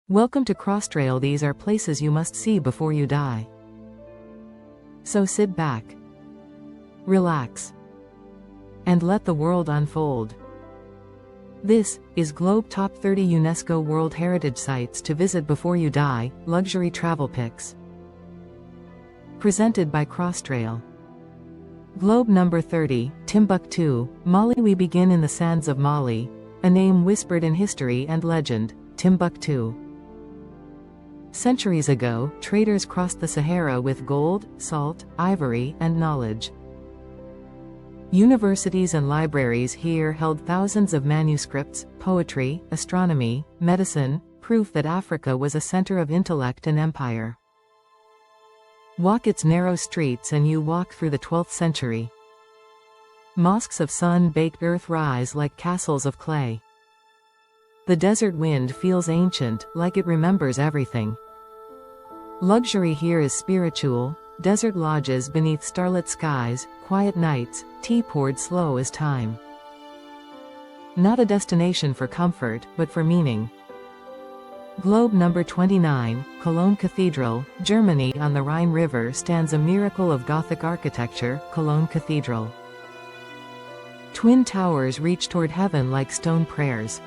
Welcome to Krosstrail. These are places you must see before you die. So sit back, relax, and let the world unfold. This is Globe Top 30 UNESCO World Heritage Sites to visit before you die, luxury travel picks. Presented by Krosstrail. Globe number 30, Timbuktu, Mali. We begin in the sands of Mali, a name whispered in history and legend, Timbuktu. Centuries ago, traders crossed the Sahara with gold, salt, ivory, and knowledge. Universities and libraries here held thousands of manuscripts, poetry, astronomy, medicine, proof that Africa was a center of intellect and empire. Walk its narrow streets and you walk through the 12th century. Mosques of sun-baked earth rise like castles of clay. The desert wind feels ancient, like it remembers everything. Luxury here is spiritual, desert lodges beneath starlit skies, quiet nights, tea poured slow as time. Not a destination for comfort, but for meaning. Globe number 29, Cologne Cathedral, Germany. On the Rhine River stands a miracle of Gothic architecture, Cologne Cathedral. Twin towers reach toward heaven like stone prayers.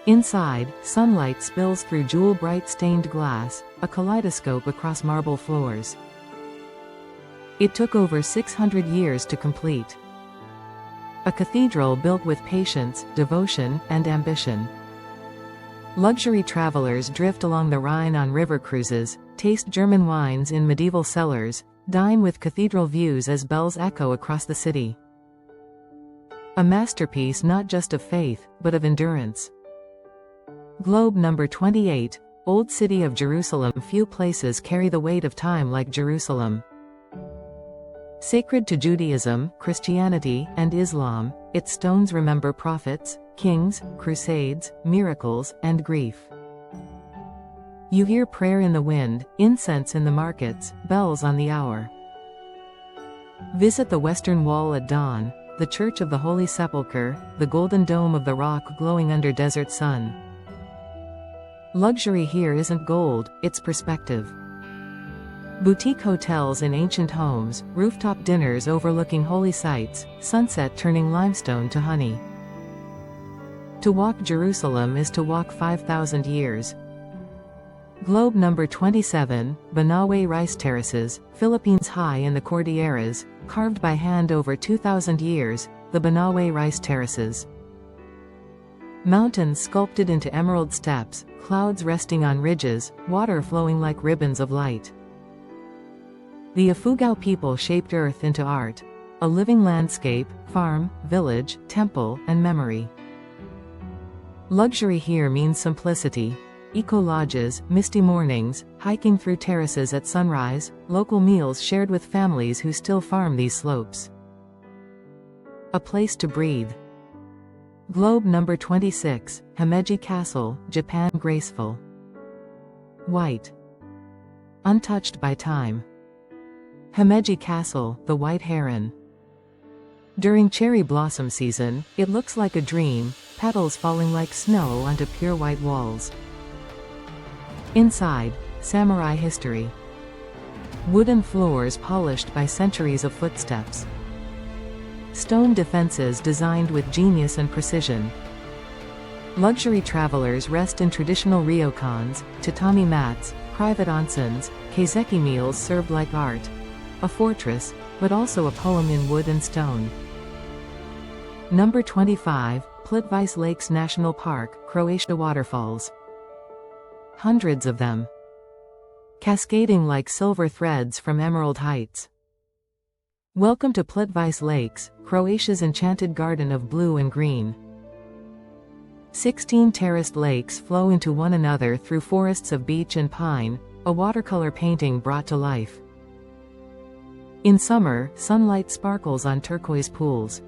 Inside, sunlight spills through jewel-bright stained glass, a kaleidoscope across marble floors. It took over 600 years to complete. A cathedral built with patience, devotion, and ambition. Luxury travelers drift along the Rhine on river cruises, taste German wines in medieval cellars, dine with cathedral views as bells echo across the city. A masterpiece not just of faith, but of endurance. Globe number 28, Old City of Jerusalem. Few places carry the weight of time like Jerusalem. Sacred to Judaism, Christianity, and Islam, its stones remember prophets, kings, crusades, miracles, and grief. You hear prayer in the wind, incense in the markets, bells on the hour. Visit the Western Wall at dawn, the Church of the Holy Sepulchre, the golden dome of the rock glowing under desert sun. Luxury here isn't gold, it's perspective. Boutique hotels in ancient homes, rooftop dinners overlooking holy sites, sunset turning limestone to honey. To walk Jerusalem is to walk 5,000 years. Globe number 27, Banawe Rice Terraces, Philippines. High in the Cordilleras, carved by hand over 2,000 years, the Banawe Rice Terraces. Mountains sculpted into emerald steps, clouds resting on ridges, water flowing like ribbons of light. The Ifugao people shaped earth into art, a living landscape, farm, village, temple, and memory. Luxury here means simplicity. Eco-lodges, misty mornings, hiking through terraces at sunrise, local meals shared with families who still farm these slopes. A place to breathe. Globe number 26, Himeji Castle, Japan. Graceful, white, untouched by time. Himeji Castle, the White Heron. During cherry blossom season, it looks like a dream, petals falling like snow onto pure white walls. Inside, samurai history. Wooden floors polished by centuries of footsteps. Stone defenses designed with genius and precision. Luxury travelers rest in traditional ryokans, tatami mats, private onsens, kaiseki meals served like art. A fortress, but also a poem in wood and stone. Number 25, Plitvice Lakes National Park, Croatia. Waterfalls. Hundreds of them. Cascading like silver threads from emerald heights. Welcome to Plitvice Lakes, Croatia's enchanted garden of blue and green. 16 terraced lakes flow into one another through forests of beech and pine, a watercolor painting brought to life. In summer, sunlight sparkles on turquoise pools.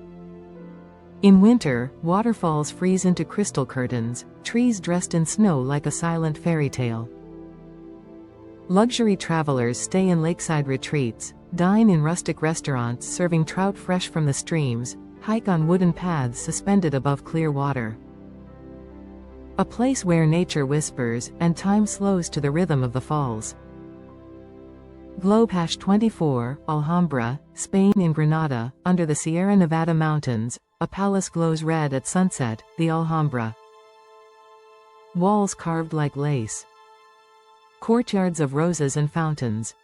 In winter, waterfalls freeze into crystal curtains, trees dressed in snow like a silent fairy tale. Luxury travelers stay in lakeside retreats, dine in rustic restaurants serving trout fresh from the streams, hike on wooden paths suspended above clear water. A place where nature whispers, and time slows to the rhythm of the falls. Globe #24, Alhambra, Spain. In Granada, under the Sierra Nevada mountains, a palace glows red at sunset, the Alhambra. Walls carved like lace. Courtyards of roses and fountains.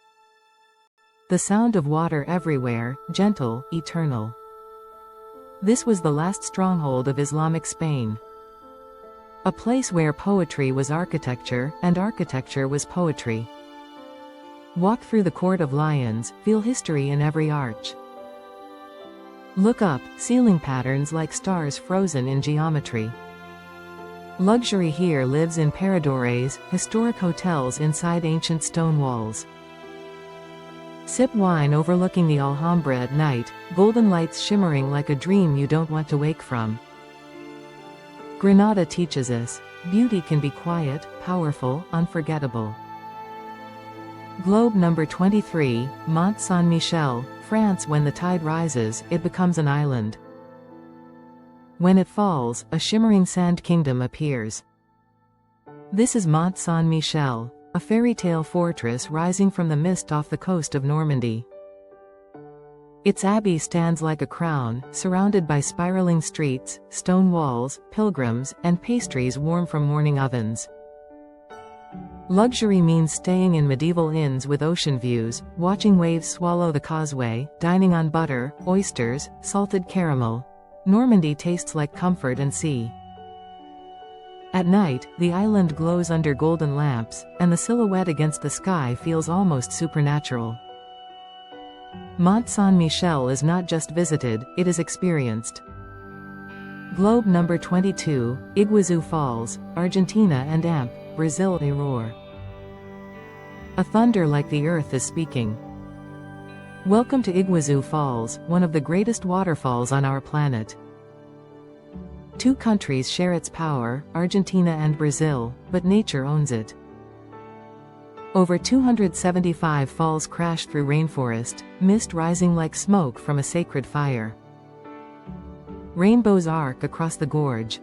The sound of water everywhere, gentle, eternal. This was the last stronghold of Islamic Spain. A place where poetry was architecture, and architecture was poetry. Walk through the Court of Lions, feel history in every arch. Look up, ceiling patterns like stars frozen in geometry. Luxury here lives in paradores, historic hotels inside ancient stone walls. Sip wine overlooking the Alhambra at night, golden lights shimmering like a dream you don't want to wake from. Granada teaches us, beauty can be quiet, powerful, unforgettable. Globe #23, Mont Saint-Michel, France. When the tide rises, it becomes an island. When it falls, a shimmering sand kingdom appears. This is Mont Saint-Michel, a fairy tale fortress rising from the mist off the coast of Normandy. Its abbey stands like a crown, surrounded by spiraling streets, stone walls, pilgrims, and pastries warm from morning ovens. Luxury means staying in medieval inns with ocean views, watching waves swallow the causeway, dining on butter, oysters, salted caramel. Normandy tastes like comfort and sea. At night, the island glows under golden lamps, and the silhouette against the sky feels almost supernatural. Mont Saint-Michel is not just visited, it is experienced. Globe #22, Iguazu Falls, Argentina and Amp, Brazil. A roar. A thunder like the earth is speaking. Welcome to Iguazu Falls, one of the greatest waterfalls on our planet. Two countries share its power, Argentina and Brazil, but nature owns it. Over 275 falls crash through rainforest, mist rising like smoke from a sacred fire. Rainbows arc across the gorge.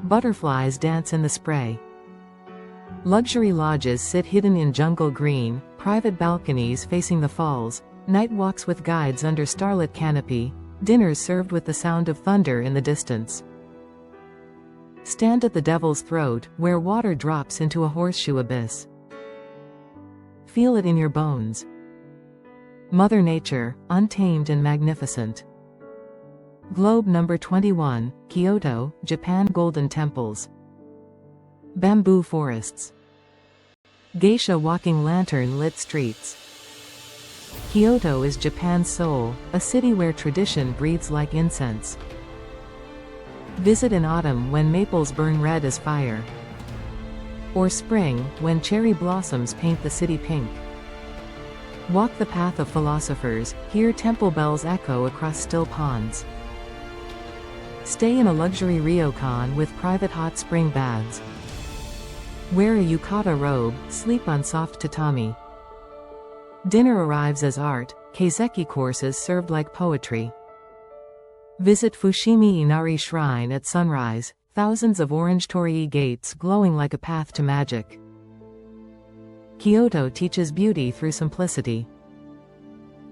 Butterflies dance in the spray. Luxury lodges sit hidden in jungle green, private balconies facing the falls, night walks with guides under starlit canopy, dinners served with the sound of thunder in the distance. Stand at the Devil's Throat, where water drops into a horseshoe abyss. Feel it in your bones. Mother Nature, untamed and magnificent. Globe #21, Kyoto, Japan. Golden temples. Bamboo forests. Geisha walking lantern-lit streets. Kyoto is Japan's soul, a city where tradition breathes like incense. Visit in autumn when maples burn red as fire. Or spring, when cherry blossoms paint the city pink. Walk the path of philosophers, hear temple bells echo across still ponds. Stay in a luxury ryokan with private hot spring baths. Wear a yukata robe, sleep on soft tatami. Dinner arrives as art, keizeki courses served like poetry. Visit Fushimi Inari Shrine at sunrise, thousands of orange torii gates glowing like a path to magic. Kyoto teaches beauty through simplicity.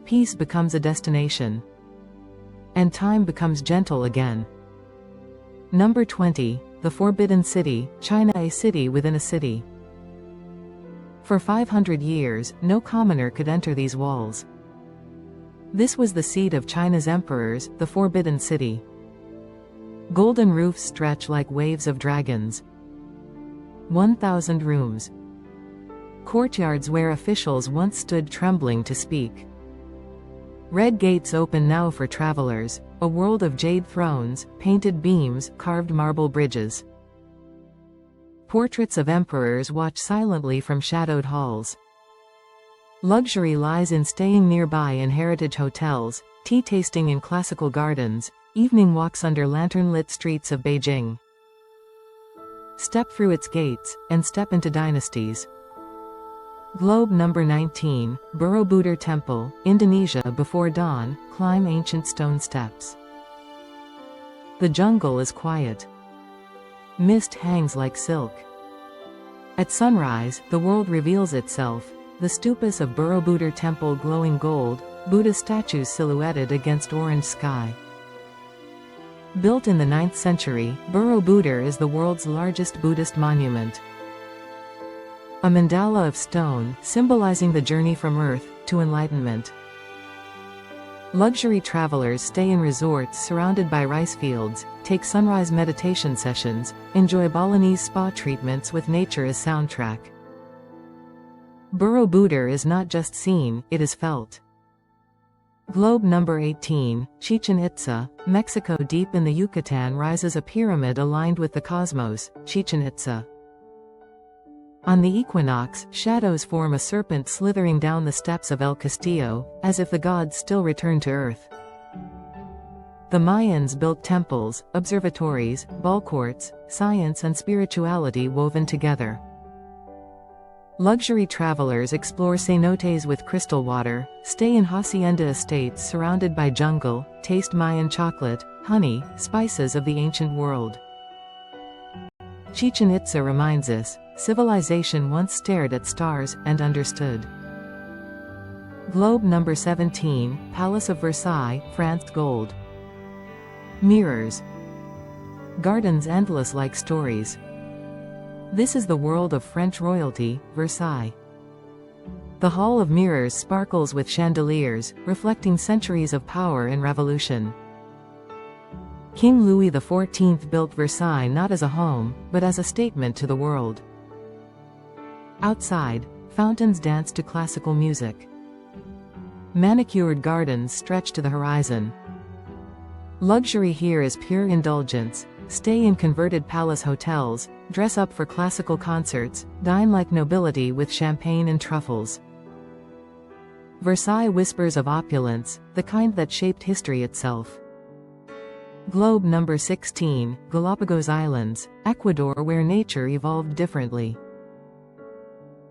Peace becomes a destination. And time becomes gentle again. #20, The Forbidden City, China. A city within a city. For 500 years, no commoner could enter these walls. This was the seat of China's emperors, the Forbidden City. Golden roofs stretch like waves of dragons. 1,000 rooms. Courtyards where officials once stood trembling to speak. Red gates open now for travelers, a world of jade thrones, painted beams, carved marble bridges. Portraits of emperors watch silently from shadowed halls. Luxury lies in staying nearby in heritage hotels, tea tasting in classical gardens, evening walks under lantern-lit streets of Beijing. Step through its gates, and step into dynasties. Globe #19, Borobudur Temple, Indonesia. Before dawn, climb ancient stone steps. The jungle is quiet. Mist hangs like silk. At sunrise, the world reveals itself. The stupas of Borobudur Temple glowing gold, Buddha statues silhouetted against orange sky. Built in the 9th century, Borobudur is the world's largest Buddhist monument. A mandala of stone, symbolizing the journey from earth to enlightenment. Luxury travelers stay in resorts surrounded by rice fields, take sunrise meditation sessions, enjoy Balinese spa treatments with nature as soundtrack. Borobudur is not just seen, it is felt. Globe number 18, Chichen Itza, Mexico. Deep in the Yucatan rises a pyramid aligned with the cosmos, Chichen Itza. On the equinox, shadows form a serpent slithering down the steps of El Castillo, as if the gods still return to earth. The Mayans built temples, observatories, ball courts, science and spirituality woven together. Luxury travelers explore cenotes with crystal water, stay in hacienda estates surrounded by jungle, taste Mayan chocolate, honey, spices of the ancient world. Chichen Itza reminds us, civilization once stared at stars and understood. Globe number 17, Palace of Versailles, France. Gold. Mirrors. Gardens endless like stories. This is the world of French royalty, Versailles. The Hall of Mirrors sparkles with chandeliers, reflecting centuries of power and revolution. King Louis XIV built Versailles not as a home, but as a statement to the world. Outside, fountains dance to classical music. Manicured gardens stretch to the horizon. Luxury here is pure indulgence. Stay in converted palace hotels, dress up for classical concerts, dine like nobility with champagne and truffles. Versailles whispers of opulence, the kind that shaped history itself. Globe number 16, Galapagos Islands, Ecuador, where nature evolved differently.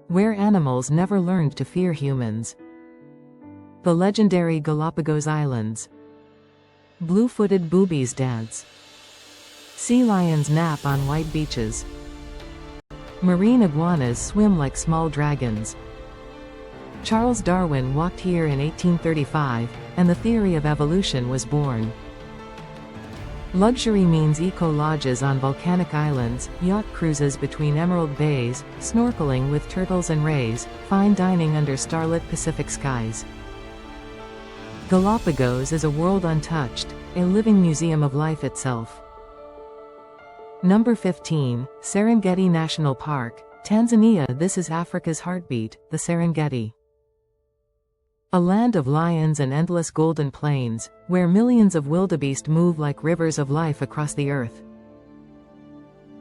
Where animals never learned to fear humans. The legendary Galapagos Islands. Blue-footed boobies dance. Sea lions nap on white beaches. Marine iguanas swim like small dragons. Charles Darwin walked here in 1835, and the theory of evolution was born. Luxury means eco-lodges on volcanic islands, yacht cruises between emerald bays, snorkeling with turtles and rays, fine dining under starlit Pacific skies. Galapagos is a world untouched, a living museum of life itself. Number 15, Serengeti National Park, Tanzania. This is Africa's heartbeat, the Serengeti. A land of lions and endless golden plains, where millions of wildebeest move like rivers of life across the earth.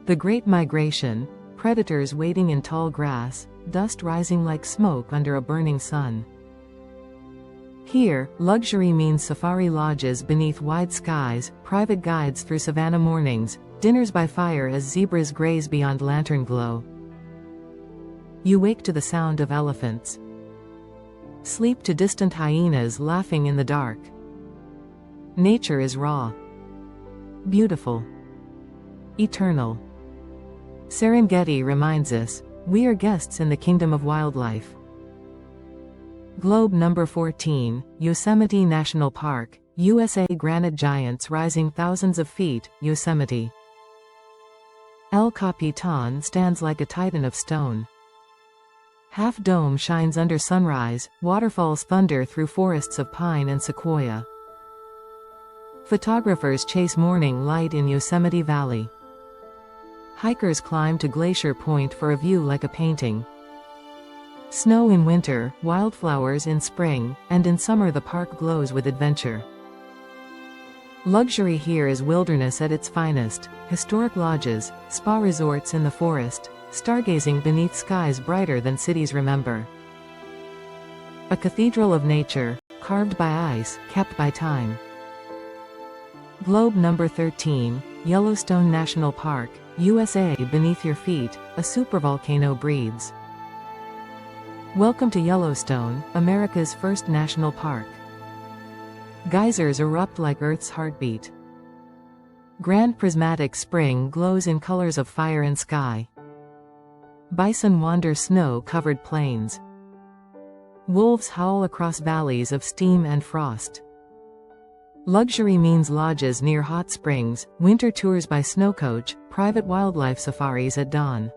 The Great Migration, predators waiting in tall grass, dust rising like smoke under a burning sun. Here, luxury means safari lodges beneath wide skies, private guides through savanna mornings, dinners by fire as zebras graze beyond lantern glow. You wake to the sound of elephants. Sleep to distant hyenas laughing in the dark. Nature is raw. Beautiful. Eternal. Serengeti reminds us, we are guests in the kingdom of wildlife. Globe number 14, Yosemite National Park, USA. Granite giants rising thousands of feet, Yosemite. El Capitan stands like a titan of stone. Half Dome shines under sunrise, waterfalls thunder through forests of pine and sequoia. Photographers chase morning light in Yosemite Valley. Hikers climb to Glacier Point for a view like a painting. Snow in winter, wildflowers in spring, and in summer the park glows with adventure. Luxury here is wilderness at its finest, historic lodges, spa resorts in the forest, stargazing beneath skies brighter than cities remember. A cathedral of nature, carved by ice, kept by time. Globe number 13, Yellowstone National Park, USA. Beneath your feet, a supervolcano breathes. Welcome to Yellowstone, America's first national park. Geysers erupt like Earth's heartbeat. Grand prismatic spring glows in colors of fire and sky. Bison wander snow-covered plains. Wolves howl across valleys of steam and frost. Luxury means lodges near hot springs, winter tours by snowcoach, private wildlife safaris at dawn.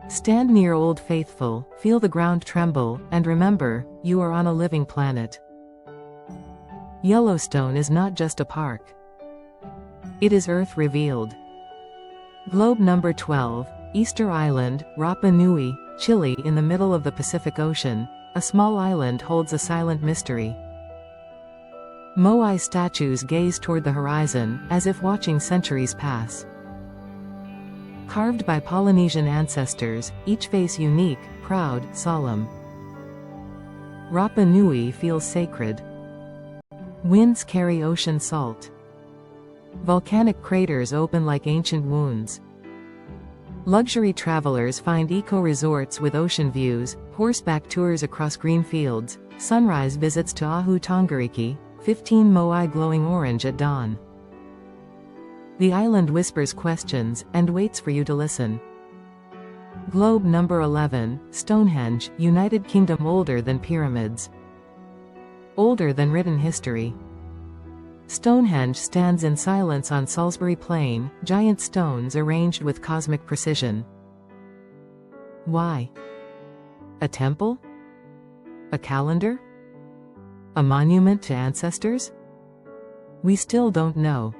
Stand near Old Faithful, feel the ground tremble, and remember, you are on a living planet. Yellowstone is not just a park. It is Earth revealed. Globe number 12, Easter Island, Rapa Nui, Chile. In the middle of the Pacific Ocean, a small island holds a silent mystery. Moai statues gaze toward the horizon, as if watching centuries pass. Carved by Polynesian ancestors, each face unique, proud, solemn. Rapa Nui feels sacred. Winds carry ocean salt. Volcanic craters open like ancient wounds. Luxury travelers find eco-resorts with ocean views, horseback tours across green fields, sunrise visits to Ahu Tongariki, 15 moai glowing orange at dawn. The island whispers questions, and waits for you to listen. Globe number 11, Stonehenge, United Kingdom. Older than pyramids. Older than written history. Stonehenge stands in silence on Salisbury Plain, giant stones arranged with cosmic precision. Why? A temple? A calendar? A monument to ancestors? We still don't know.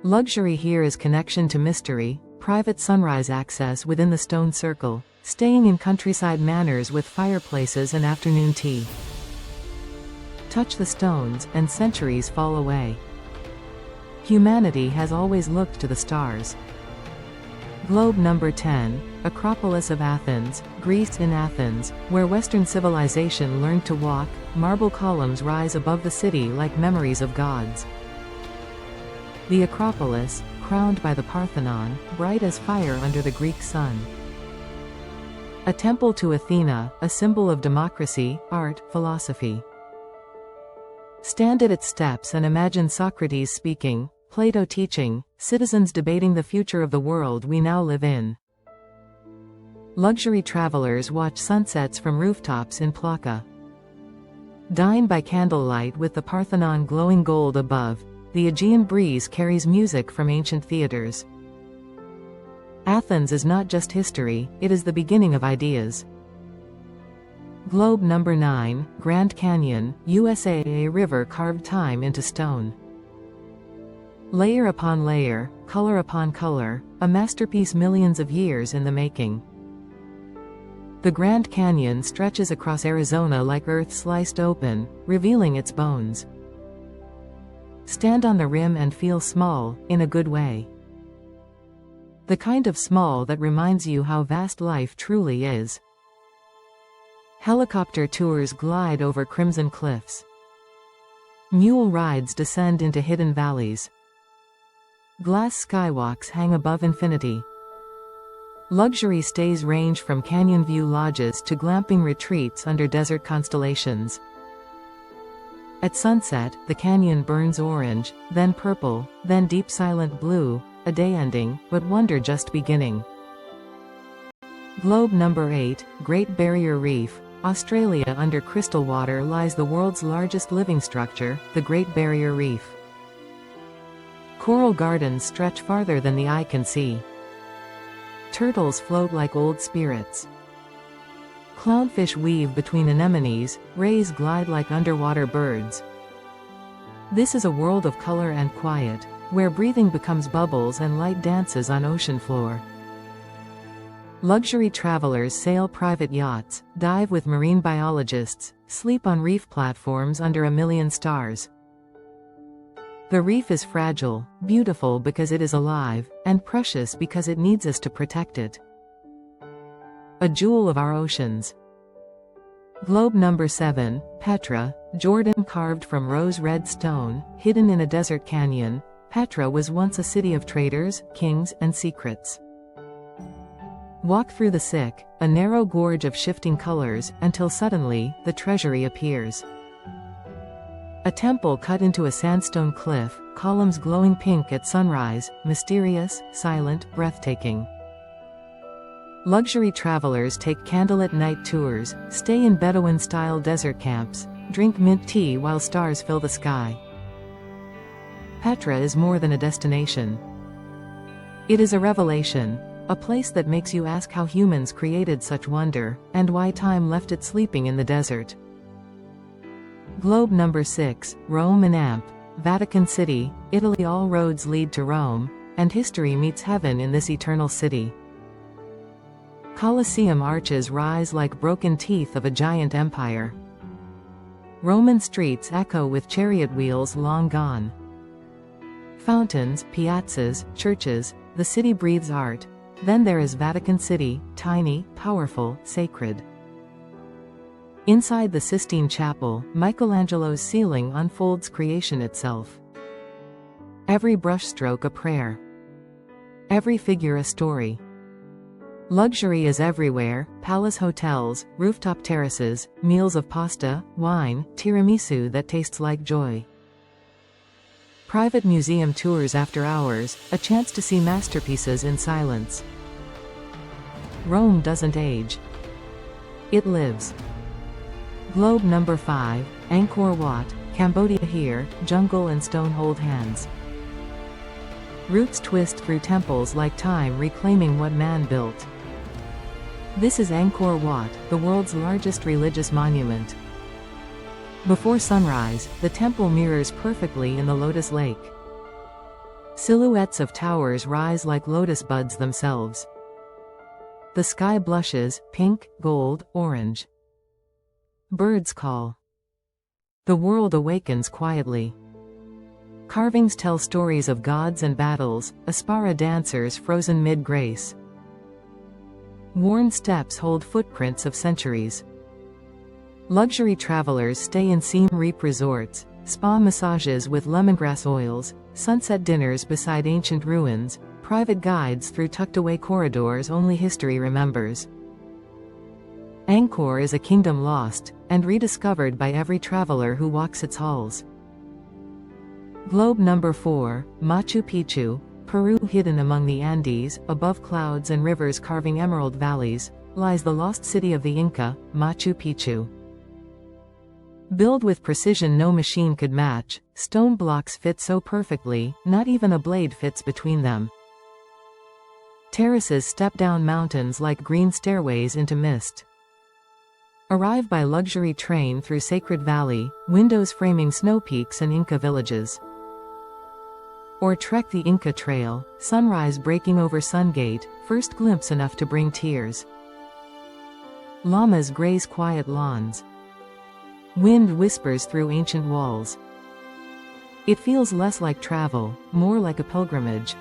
Luxury here is connection to mystery, private sunrise access within the stone circle, staying in countryside manors with fireplaces and afternoon tea. Touch the stones, and centuries fall away. Humanity has always looked to the stars. Globe number 10, Acropolis of Athens, Greece. In Athens, where Western civilization learned to walk, marble columns rise above the city like memories of gods. The Acropolis, crowned by the Parthenon, bright as fire under the Greek sun. A temple to Athena, a symbol of democracy, art, philosophy. Stand at its steps and imagine Socrates speaking, Plato teaching, citizens debating the future of the world we now live in. Luxury travelers watch sunsets from rooftops in Plaka. Dine by candlelight with the Parthenon glowing gold above. The Aegean breeze carries music from ancient theaters. Athens is not just history, it is the beginning of ideas. Globe number 9, Grand Canyon, USA. A river carved time into stone. Layer upon layer, color upon color, a masterpiece millions of years in the making. The Grand Canyon stretches across Arizona like earth sliced open, revealing its bones. Stand on the rim and feel small, in a good way. The kind of small that reminds you how vast life truly is. Helicopter tours glide over crimson cliffs. Mule rides descend into hidden valleys. Glass skywalks hang above infinity. Luxury stays range from canyon view lodges to glamping retreats under desert constellations. At sunset, the canyon burns orange, then purple, then deep silent blue, a day ending, but wonder just beginning. Globe number 8, Great Barrier Reef, Australia. Under crystal water lies the world's largest living structure, the Great Barrier Reef. Coral gardens stretch farther than the eye can see. Turtles float like old spirits. Clownfish weave between anemones, rays glide like underwater birds. This is a world of color and quiet, where breathing becomes bubbles and light dances on ocean floor. Luxury travelers sail private yachts, dive with marine biologists, sleep on reef platforms under a million stars. The reef is fragile, beautiful because it is alive, and precious because it needs us to protect it. A jewel of our oceans. Globe number 7, Petra, Jordan. Carved from rose-red stone, hidden in a desert canyon, Petra was once a city of traders, kings, and secrets. Walk through the sick, a narrow gorge of shifting colors, until suddenly, the treasury appears. A temple cut into a sandstone cliff, columns glowing pink at sunrise, mysterious, silent, breathtaking. Luxury travelers take candlelit night tours, stay in Bedouin-style desert camps, drink mint tea while stars fill the sky. Petra is more than a destination. It is a revelation, a place that makes you ask how humans created such wonder, and why time left it sleeping in the desert. Globe number 6, Rome and Amp, Vatican City, Italy. All roads lead to Rome, and history meets heaven in this eternal city. Colosseum arches rise like broken teeth of a giant empire. Roman streets echo with chariot wheels long gone. Fountains, piazzas, churches, the city breathes art. Then there is Vatican City, tiny, powerful, sacred. Inside the Sistine Chapel, Michelangelo's ceiling unfolds creation itself. Every brushstroke a prayer. Every figure a story. Luxury is everywhere, palace hotels, rooftop terraces, meals of pasta, wine, tiramisu that tastes like joy. Private museum tours after hours, a chance to see masterpieces in silence. Rome doesn't age. It lives. Globe number 5, Angkor Wat, Cambodia. Here, jungle and stone hold hands. Roots twist through temples like time reclaiming what man built. This is Angkor Wat, the world's largest religious monument. Before sunrise, the temple mirrors perfectly in the Lotus Lake. Silhouettes of towers rise like lotus buds themselves. The sky blushes, pink, gold, orange. Birds call. The world awakens quietly. Carvings tell stories of gods and battles, Aspara dancers frozen mid-grace. Worn steps hold footprints of centuries. Luxury travelers stay in Siem Reap resorts, spa massages with lemongrass oils, sunset dinners beside ancient ruins, private guides through tucked-away corridors only history remembers. Angkor is a kingdom lost, and rediscovered by every traveler who walks its halls. Globe number 4, Machu Picchu, Peru. Hidden among the Andes, above clouds and rivers carving emerald valleys, lies the lost city of the Inca, Machu Picchu. Built with precision no machine could match, stone blocks fit so perfectly, not even a blade fits between them. Terraces step down mountains like green stairways into mist. Arrive by luxury train through Sacred Valley, windows framing snow peaks and Inca villages. Or trek the Inca Trail, sunrise breaking over Sungate, first glimpse enough to bring tears. Llamas graze quiet lawns. Wind whispers through ancient walls. It feels less like travel, more like a pilgrimage.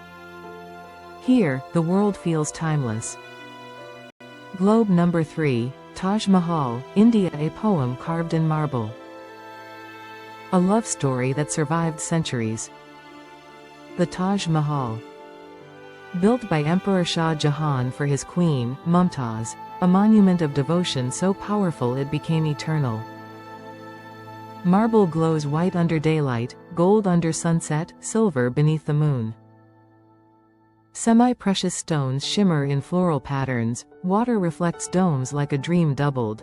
Here, the world feels timeless. Globe number 3, Taj Mahal, India. A poem carved in marble. A love story that survived centuries. The Taj Mahal. Built by Emperor Shah Jahan for his queen, Mumtaz, a monument of devotion so powerful it became eternal. Marble glows white under daylight, gold under sunset, silver beneath the moon. Semi-precious stones shimmer in floral patterns, water reflects domes like a dream doubled.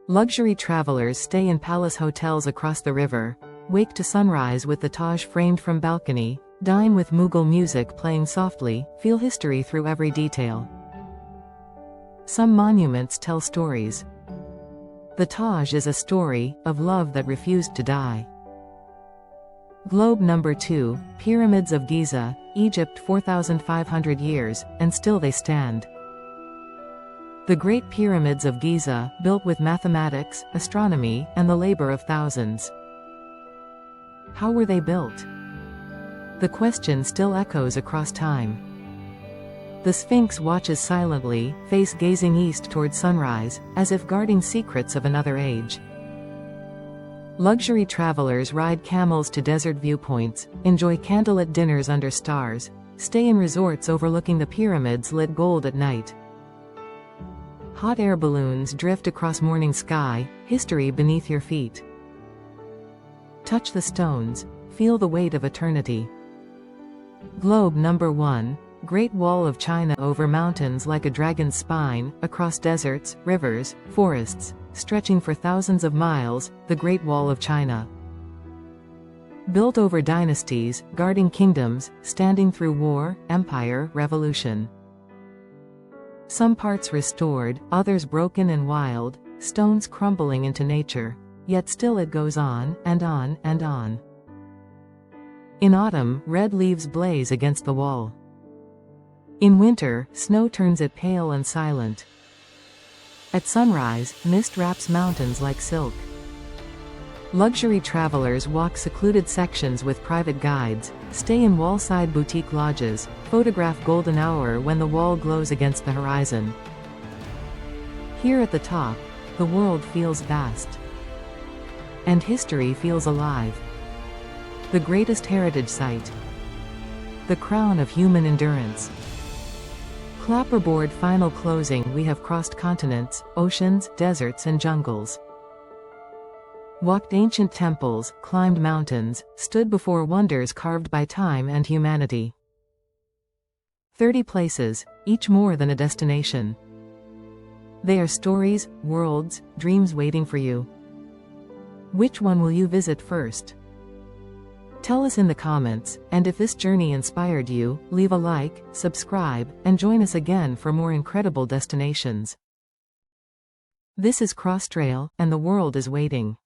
Luxury travelers stay in palace hotels across the river, wake to sunrise with the Taj framed from balcony, dine with Mughal music playing softly, feel history through every detail. Some monuments tell stories. The Taj is a story of love that refused to die. Globe number 2, Pyramids of Giza, Egypt. 4,500 years, and still they stand. The Great Pyramids of Giza, built with mathematics, astronomy, and the labor of thousands. How were they built? The question still echoes across time. The Sphinx watches silently, face gazing east toward sunrise, as if guarding secrets of another age. Luxury travelers ride camels to desert viewpoints, enjoy candlelit dinners under stars, stay in resorts overlooking the pyramids lit gold at night. Hot air balloons drift across morning sky, history beneath your feet. Touch the stones, feel the weight of eternity. Globe number 1, Great Wall of China, over mountains like a dragon's spine, across deserts, rivers, forests, stretching for thousands of miles, the Great Wall of China. Built over dynasties, guarding kingdoms, standing through war, empire, revolution. Some parts restored, others broken and wild, stones crumbling into nature. Yet still it goes on, and on, and on. In autumn, red leaves blaze against the wall. In winter, snow turns it pale and silent. At sunrise, mist wraps mountains like silk. Luxury travelers walk secluded sections with private guides, stay in wall-side boutique lodges, photograph golden hour when the wall glows against the horizon. Here at the top, the world feels vast. And history feels alive. The greatest heritage site. The crown of human endurance. Clapperboard final closing. We have crossed continents, oceans, deserts and jungles. Walked ancient temples, climbed mountains, stood before wonders carved by time and humanity. 30 places, each more than a destination. They are stories, worlds, dreams waiting for you. Which one will you visit first? Tell us in the comments, and if this journey inspired you, leave a like, subscribe, and join us again for more incredible destinations. This is Krosstrail, and the world is waiting.